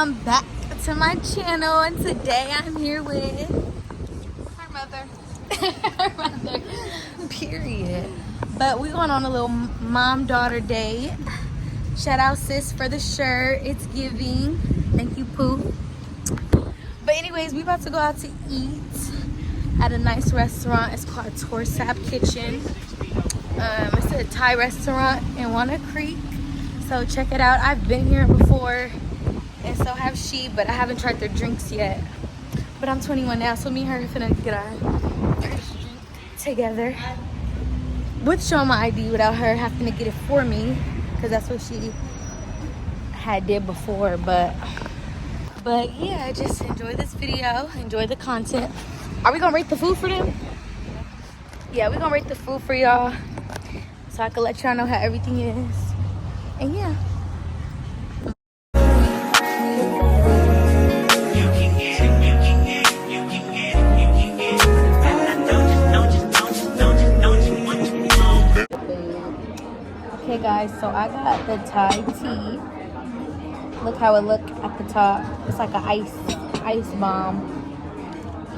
welcome back to my channel, and today I'm here with her mother. her mother, period. But we're going on a little mom-daughter date. Shout out sis for the shirt, it's giving. Thank you, Pooh. But anyways, we about to go out to eat at a nice restaurant. It's called Torsap Kitchen. It's a Thai restaurant in Walnut Creek, so check it out. I've been here before, and so have she, but I haven't tried their drinks yet. But I'm 21 now, so me and her are finna get our first drink together. Would show my ID without her having to get it for me, because that's what she had did before. But yeah, just enjoy this video, enjoy the content. Are we gonna rate the food for them? Yeah, we're gonna rate the food for y'all, so I can let y'all know how everything is. And yeah. Okay guys, so I got the Thai tea. Look how it look at the top. It's like an ice bomb.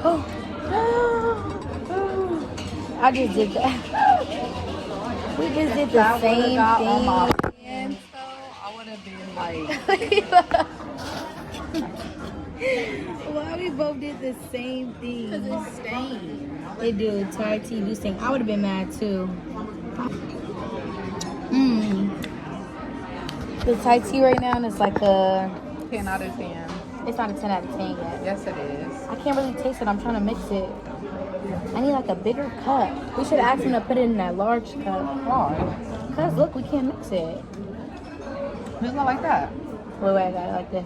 Oh. I just did that. We just did the same thing. On my hand, so I would have been like. Why we both did the same thing? Because it's stained. They do. Thai tea do stain. I would have been mad too. The Thai tea right now is like a 10 out of 10. It's not a 10 out of 10 yet. Yes, it is. I can't really taste it. I'm trying to mix it. I need like a bigger cup. We should ask him to put it in that large cup. Why? Because look, we can't mix it. It's not like that. Wait, I got it like this.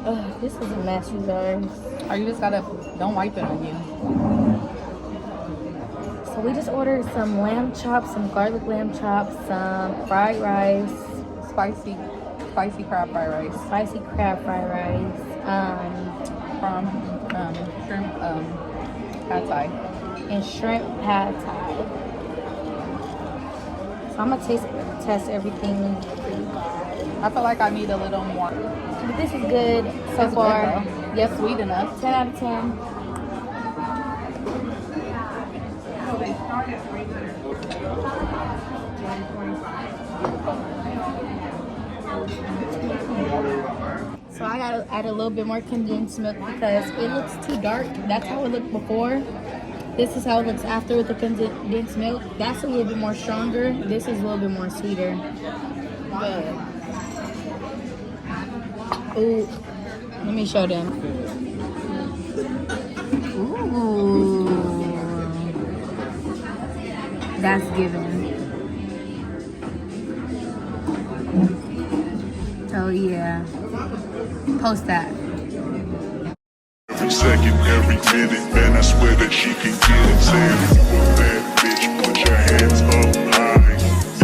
Ugh, this is a mess, you guys. Or you just gotta, don't wipe it on you. So we just ordered some lamb chops, some garlic lamb chops, some fried rice. Spicy crab fried rice. Spicy crab fried rice. From shrimp pad thai. And shrimp pad thai. So I'm gonna test everything. I feel like I need a little more. But this is good so It's far. Good, yep, sweet enough. 10 out of 10. So I gotta add a little bit more condensed milk because it looks too dark. That's how it looked before. This is how it looks after with the condensed milk. That's a little bit more stronger. This is a little bit more sweeter. But, ooh, let me show them. Ooh, that's given. Oh yeah. Post that. Every second, every minute, man, I swear that she can get it. Saying, bad bitch, put your hands up high,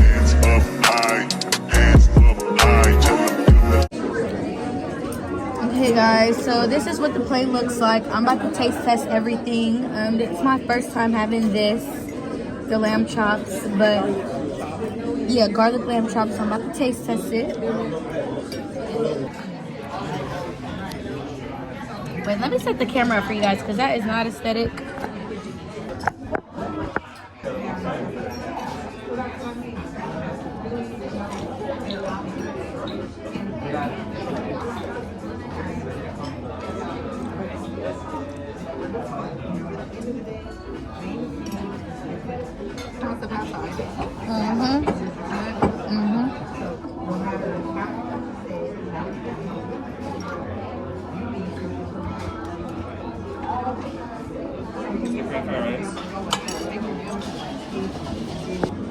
hands up high, hands up high. Okay guys, so this is what the plate looks like. I'm about to taste test everything. It's my first time having this, the lamb chops, but yeah, garlic lamb chops. I'm about to taste test it. Wait, let me set the camera up for you guys because that is not aesthetic.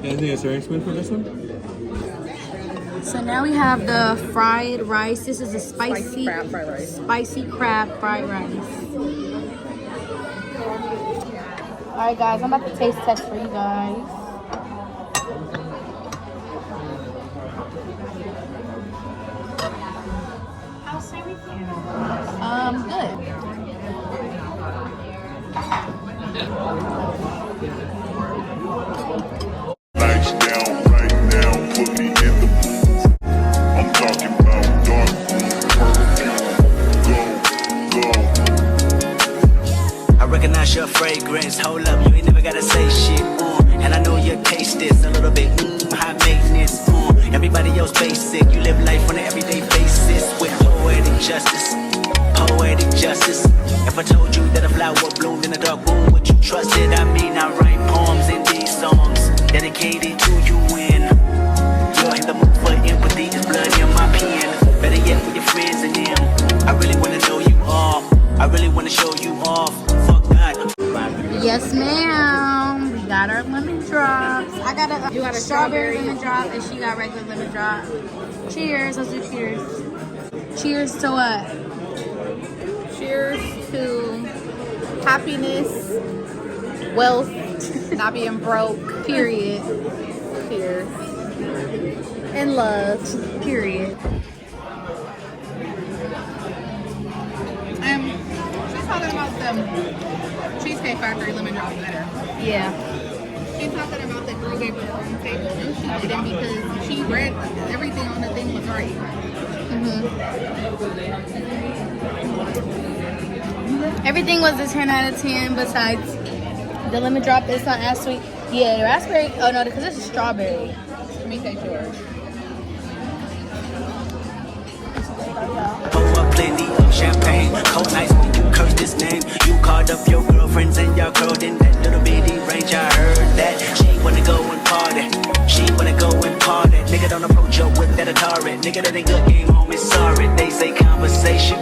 Anything a serving spoon for this one? So now we have the fried rice. This is a spicy crab fried rice. Spicy crab fried rice. Alright guys, I'm about to taste test for you guys. How's everything? Good. Lights down right now, put everybody else basic. You live life on an everyday basis with poetic justice. Poetic justice. If I told you that a flower bloomed in a dark room, would you trust it? I mean, I write poems in these songs dedicated to you when you're in the mood for empathy. There's blood in my pen. Better yet, with your friends and them. I really wanna know you all. I really wanna show you off. Fuck that. Yes, ma'am. We got our lemon drops. I got a, You got a strawberry strawberry. lemon drop, and she got regular lemon drop. Cheers. Let's do cheers. Cheers to what? Cheers to happiness, wealth, not being broke. Period. Cheers. And love. Period. She's talking about the Cheesecake Factory lemon drop better. Yeah. She's talking about the girl gave her the wrong table. And she didn't because she read everything on the thing was right. Everything was a 10 out of 10 besides the lemon drop. It's not as sweet. Yeah, the raspberry. Oh no, because this is strawberry. Let me taste yours. Pour up plenty of champagne. Cold nights when you curse this name. You called up your girlfriends and y'all curled in that little bitty range. I heard that she wanna go and party. She wanna go and party. Nigga don't approach her with that Atari. Nigga that ain't good game home is sorry. They say conversation